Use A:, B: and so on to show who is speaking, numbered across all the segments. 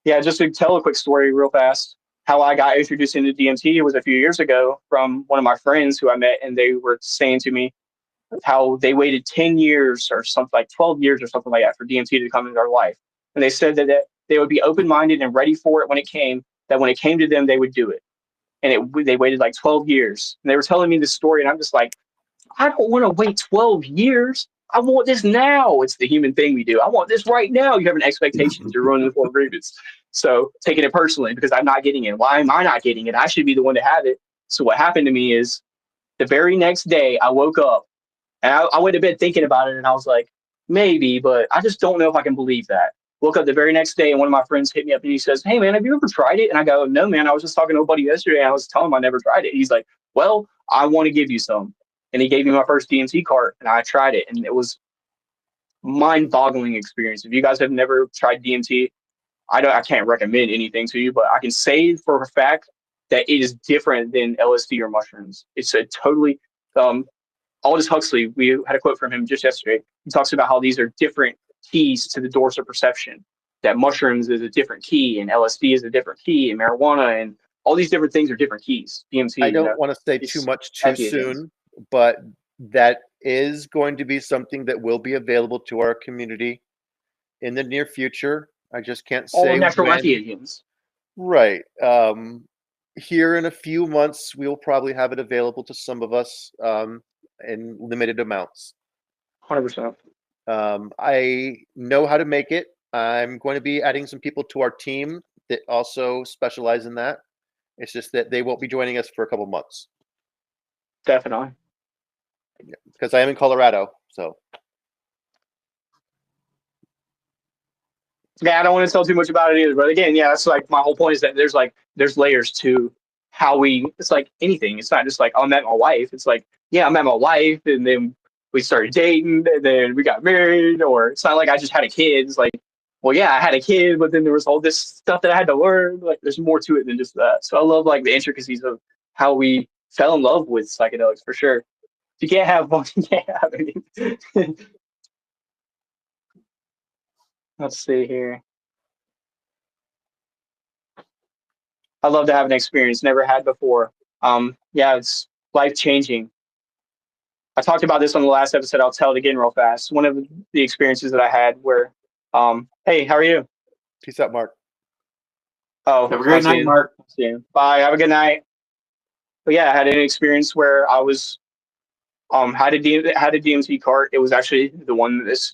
A: Yeah, just to tell a quick story real fast. How I got introduced into DMT was a few years ago from one of my friends who I met, and they were saying to me how they waited 10 years or something like 12 years or something like that for DMT to come into their life. And they said that they would be open minded and ready for it when it came, that when it came to them, they would do it. And they waited like 12 years. And they were telling me this story, and I'm just like, I don't want to wait 12 years. I want this now. It's the human thing we do. I want this right now. You have an expectation. You're running the four agreements. So taking it personally because I'm not getting it. Why am I not getting it? I should be the one to have it. So what happened to me is the very next day I woke up and I went to bed thinking about it and I was like, maybe, but I just don't know if I can believe that. Woke up the very next day and one of my friends hit me up and he says, hey man, have you ever tried it? And I go, no man, I was just talking to a buddy yesterday and I was telling him I never tried it. He's like, well, I want to give you some. And he gave me my first DMT cart and I tried it and it was mind-boggling experience. If you guys have never tried DMT, I can't recommend anything to you, but I can say for a fact that it is different than LSD or mushrooms. It's a totally Aldous Huxley, we had a quote from him just yesterday. He talks about how these are different keys to the doors of perception. That mushrooms is a different key, and LSD is a different key, and marijuana, and all these different things are different keys. DMT,
B: I don't want to say too much too soon, but that is going to be something that will be available to our community in the near future. I just can't say
A: all natural entheogens.
B: Right. Here in a few months, we'll probably have it available to some of us in limited amounts.
A: 100%.
B: I know how to make it. I'm going to be adding some people to our team that also specialize in that. It's just that they won't be joining us for a couple months.
A: Definitely.
B: Because I am in Colorado, so.
A: Yeah, I don't want to tell too much about it either. But again, yeah, that's like my whole point is that there's layers to how it's like anything. It's not just like, oh, I met my wife. It's like, yeah, I met my wife and then we started dating and then we got married. Or it's not like I just had a kid. It's like, well, yeah, I had a kid, but then there was all this stuff that I had to learn. Like there's more to it than just that. So I love like the intricacies of how we fell in love with psychedelics for sure. You can't have one, you can't have anything. Let's see here. I love to have an experience never had before. Yeah, it's life changing. I talked about this on the last episode. I'll tell it again real fast. One of the experiences that I had where, hey, how are you?
B: Peace out, Mark.
A: Oh,
C: have a great night, Mark.
A: See you. Bye. Have a good night. But yeah, I had an experience where I was had a DMT cart. It was actually the one that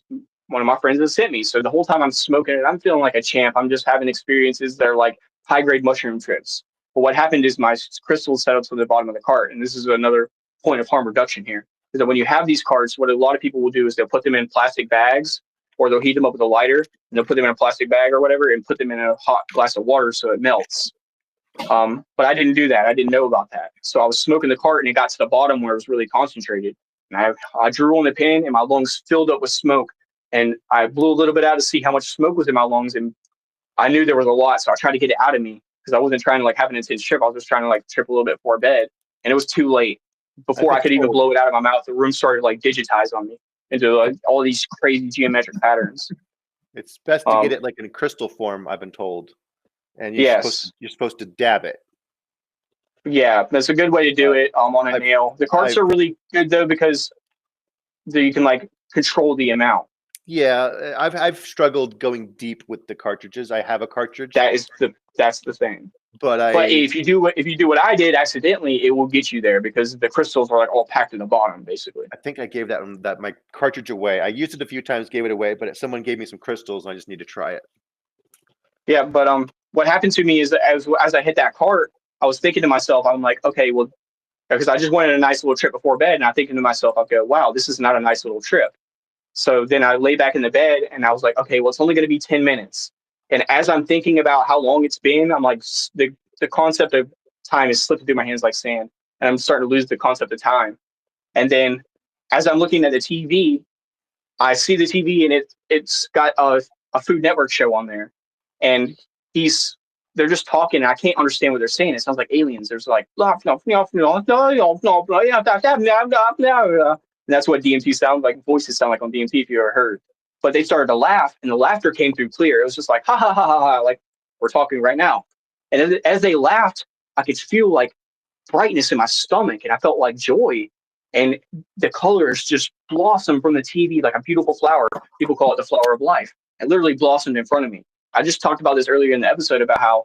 A: one of my friends that sent me. So the whole time I'm smoking it, I'm feeling like a champ. I'm just having experiences that are like high grade mushroom trips. But what happened is my crystals set up to the bottom of the cart, and this is another point of harm reduction here. Is that when you have these carts, what a lot of people will do is they'll put them in plastic bags, or they'll heat them up with a lighter, and they'll put them in a plastic bag or whatever, and put them in a hot glass of water so it melts. But I didn't do that. I didn't know about that. So I was smoking the cart, and it got to the bottom where it was really concentrated. And I drew on the pen, and my lungs filled up with smoke. And I blew a little bit out to see how much smoke was in my lungs, and I knew there was a lot, so I tried to get it out of me because I wasn't trying to like have an intense trip. I was just trying to like trip a little bit before bed, and it was too late. Before I could even blow it out of my mouth, the room started like digitize on me into like all these crazy geometric patterns.
B: It's best to get it like in crystal form, I've been told, and you're supposed to dab it.
A: Yeah, that's a good way to do it on a nail. The carts are really good though because you can like control the amount.
B: Yeah, I've struggled going deep with the cartridges. I have a cartridge.
A: That's the thing.
B: But
A: if you do what I did accidentally, it will get you there because the crystals are like all packed in the bottom, basically.
B: I think I gave that my cartridge away. I used it a few times, gave it away, but someone gave me some crystals, and I just need to try it.
A: Yeah, but what happened to me is that as I hit that cart, I was thinking to myself, I'm like, okay, well, because I just went on a nice little trip before bed, and I'm thinking to myself, I go, wow, this is not a nice little trip. So then I lay back in the bed, and I was like, okay, well, it's only going to be 10 minutes. And as I'm thinking about how long it's been, I'm like, the concept of time is slipping through my hands like sand. And I'm starting to lose the concept of time. And then as I'm looking at the TV, I see the TV and it's got a Food Network show on there. And they're just talking and I can't understand what they're saying. It sounds like aliens. There's like, and that's what DMT sounds like, voices sound like on DMT if you ever heard. But they started to laugh, and the laughter came through clear. It was just like, ha, ha, ha, ha, ha. Like We're talking right now. And as they laughed, I could feel like brightness in my stomach, and I felt like joy. And the colors just blossomed from the TV like a beautiful flower. People call it the flower of life. It literally blossomed in front of me. I just talked about this earlier in the episode about how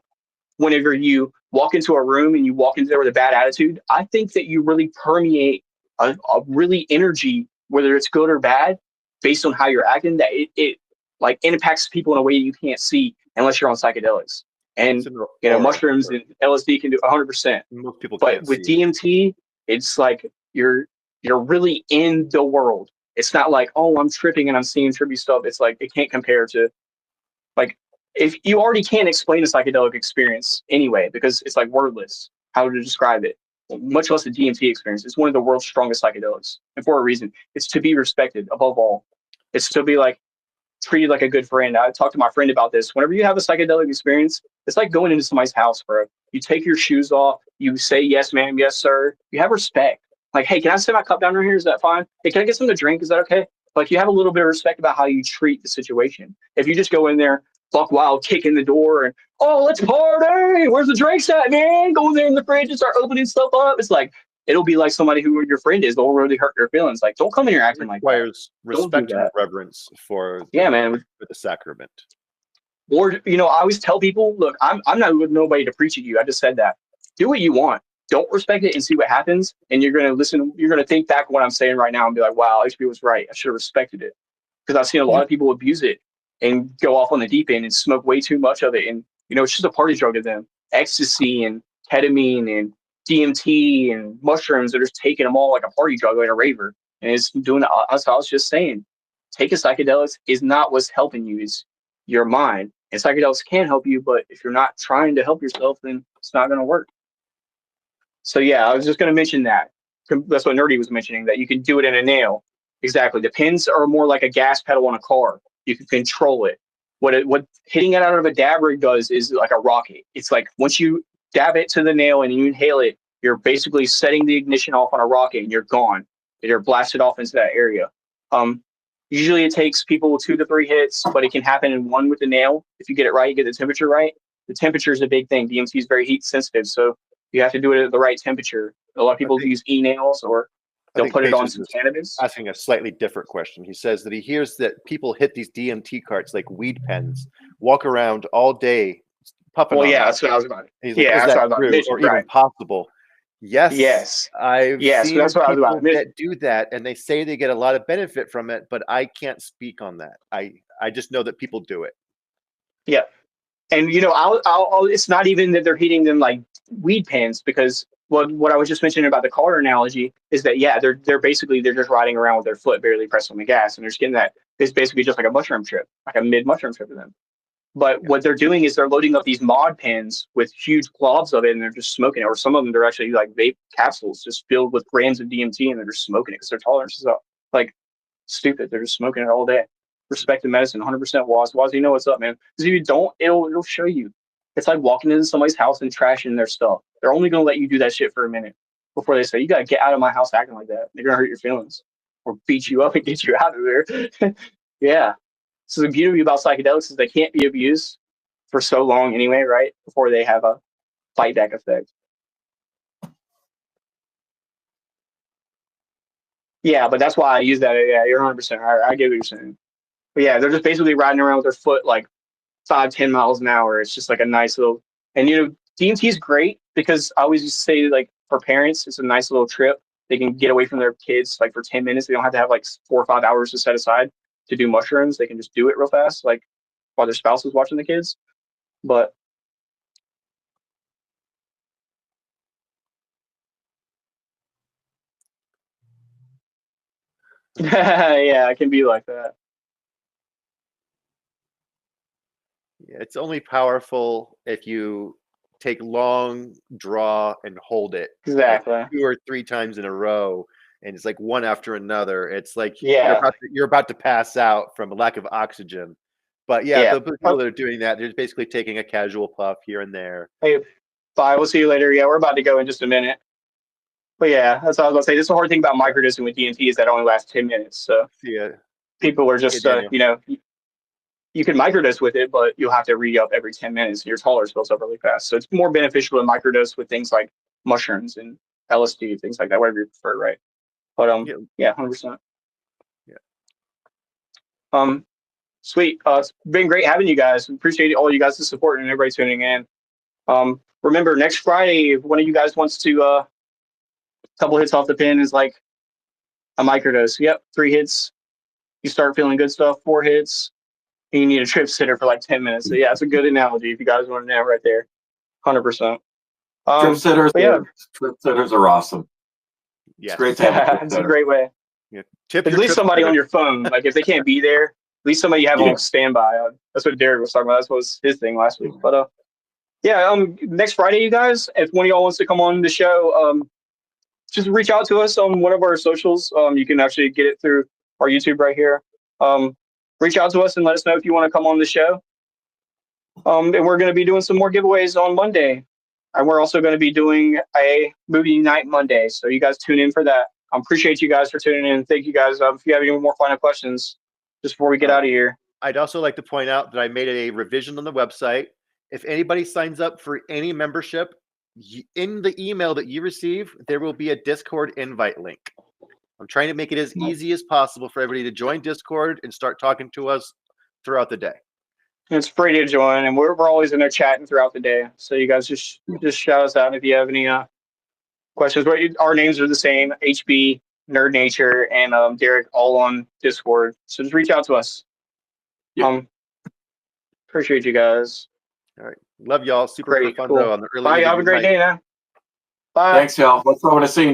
A: whenever you walk into a room and you walk into there with a bad attitude, I think that you really permeate a really energy, whether it's good or bad, based on how you're acting, that it like impacts people in a way you can't see unless you're on psychedelics. And mushrooms and LSD can do 100%.
B: Most people
A: but
B: can't
A: with
B: see
A: DMT, it's like you're really in the world. It's not like, oh, I'm tripping and I'm seeing trippy stuff. It's like it can't compare to, like, if you already can't explain a psychedelic experience anyway, because it's like wordless how to describe it, much less a DMT experience. It's one of the world's strongest psychedelics, and for a reason. It's to be respected above all. It's to be like treated like a good friend. I talked to my friend about this. Whenever you have a psychedelic experience, it's like going into somebody's house, bro. You take your shoes off. You say, yes, ma'am. Yes, sir. You have respect. Like, hey, can I set my cup down right here? Is that fine? Hey, can I get something to drink? Is that okay? Like, you have a little bit of respect about how you treat the situation. If you just go in there, buck wild, kick in the door, and, oh, let's party. Where's the drinks at, man? Go in there in the fridge and start opening stuff up. It's like, it'll be like somebody who your friend is. They'll really hurt your feelings. Like, don't come in here acting like that.
B: Requires respect and reverence for
A: man,
B: for the sacrament.
A: Or, I always tell people, look, I'm not with nobody to preach at you. I just said that. Do what you want. Don't respect it and see what happens. And you're going to listen. You're going to think back what I'm saying right now and be like, wow, HP was right. I should have respected it. Because I've seen a lot of people abuse it and go off on the deep end and smoke way too much of it. And, it's just a party drug to them. Ecstasy and ketamine and DMT and mushrooms. They're just taking them all like a party drug, like a raver. And it's doing that's what I was just saying. Taking psychedelics is not what's helping you. It's your mind. And psychedelics can help you, but if you're not trying to help yourself, then it's not going to work. So yeah, I was just going to mention that. That's what Nerdy was mentioning, that you can do it in a nail. Exactly. The pins are more like a gas pedal on a car. You can control it. What hitting it out of a dab rig does is like a rocket. It's like once you dab it to the nail and you inhale it, you're basically setting the ignition off on a rocket and you're gone. You're blasted off into that area. Usually it takes people 2 to 3 hits, but it can happen in one with the nail. If you get it right, you get the temperature right. The temperature is a big thing. DMT is very heat sensitive, so you have to do it at the right temperature. A lot of people use e-nails, or they'll put it on some cannabis.
B: Asking a slightly different question. He says that he hears that people hit these DMT carts like weed pens, walk around all day, puffing on them.
A: That's what I was about.
B: He's like, is that true or even possible? Yes. I've seen people that do that, and they say they get a lot of benefit from it, but I can't speak on that. I just know that people do it.
A: Yeah. And, I'll it's not even that they're hitting them like weed pens, because what I was just mentioning about the car analogy is that, they're basically, they're just riding around with their foot barely pressed on the gas, and they're just getting that. It's basically just like a mushroom trip, like a mid mushroom trip for them. But what they're doing is they're loading up these mod pens with huge globs of it, and they're just smoking it. Or some of them, they're actually like vape capsules just filled with grams of DMT, and they're just smoking it because their tolerance is up. Like, stupid. They're just smoking it all day. Respect the medicine, 100% Waz. Waz, you know what's up, man. Because if you don't, it'll show you. It's like walking into somebody's house and trashing their stuff. They're only going to let you do that shit for a minute before they say, you got to get out of my house acting like that. They're going to hurt your feelings or beat you up and get you out of there. Yeah. So the beauty about psychedelics is they can't be abused for so long anyway, right? Before they have a fight back effect. Yeah, but that's why I use that. Yeah, you're 100% right. I get what you're saying. But yeah, they're just basically riding around with their foot like 5-10 miles an hour. It's just like a nice little, and DMT is great because I always used to say, like, for parents, it's a nice little trip. They can get away from their kids like for 10 minutes. They don't have to have like 4 or 5 hours to set aside to do mushrooms. They can just do it real fast, like while their spouse is watching the kids. But yeah, it can be like that.
B: Yeah, it's only powerful if you take long draw and hold it
A: Exactly.
B: like 2 or 3 times in a row, and it's like one after another. It's like
A: Yeah,
B: you're about to pass out from a lack of oxygen. But yeah, the people that are doing that, they're just basically taking a casual puff here and there.
A: Hey, bye. We'll see you later. Yeah, we're about to go in just a minute. But yeah, that's what I was going to say. This is the hard thing about microdosing with DMT is that it only lasts 10 minutes. So
B: Yeah,
A: people are just, you can microdose with it, but you'll have to re-up every 10 minutes. Your tolerance builds up really fast. So it's more beneficial to microdose with things like mushrooms and LSD, things like that, whatever you prefer, right? But yeah, 100%. Yeah. Sweet. It's been great having you guys. Appreciate all you guys' support and everybody tuning in. Remember, next Friday, if one of you guys wants to a couple hits off the pin is like a microdose. Yep, 3 hits. You start feeling good stuff. 4 hits. And you need a trip sitter for like 10 minutes. So yeah, it's a good analogy if you guys want to know right there. 100%.
C: Trip sitters are awesome.
B: Yeah,
C: it's great to have
A: it's a great way.
B: Yeah.
A: At least somebody on your phone. Like if they can't be there, at least somebody you have on standby. That's what Derek was talking about. That was his thing last week. But yeah, next Friday, you guys, if one of y'all wants to come on the show, just reach out to us on one of our socials. You can actually get it through our YouTube right here. Reach out to us and let us know if you want to come on the show. And we're going to be doing some more giveaways on Monday. And we're also going to be doing a movie night Monday. So you guys tune in for that. I appreciate you guys for tuning in. Thank you guys. If you have any more final questions, just before we get out of here.
B: I'd also like to point out that I made a revision on the website. If anybody signs up for any membership, in the email that you receive, there will be a Discord invite link. I'm trying to make it as easy as possible for everybody to join Discord and start talking to us throughout the day.
A: It's free to join, and we're always in there chatting throughout the day. So you guys just shout us out if you have any questions. Our names are the same: HB, Nerd Nature, and Derek, all on Discord. So just reach out to us. Appreciate you guys.
B: All right, love y'all. Super fun though on the early.
A: Bye. Have a great day now. Bye.
C: Thanks, y'all. Let's throw in a scene.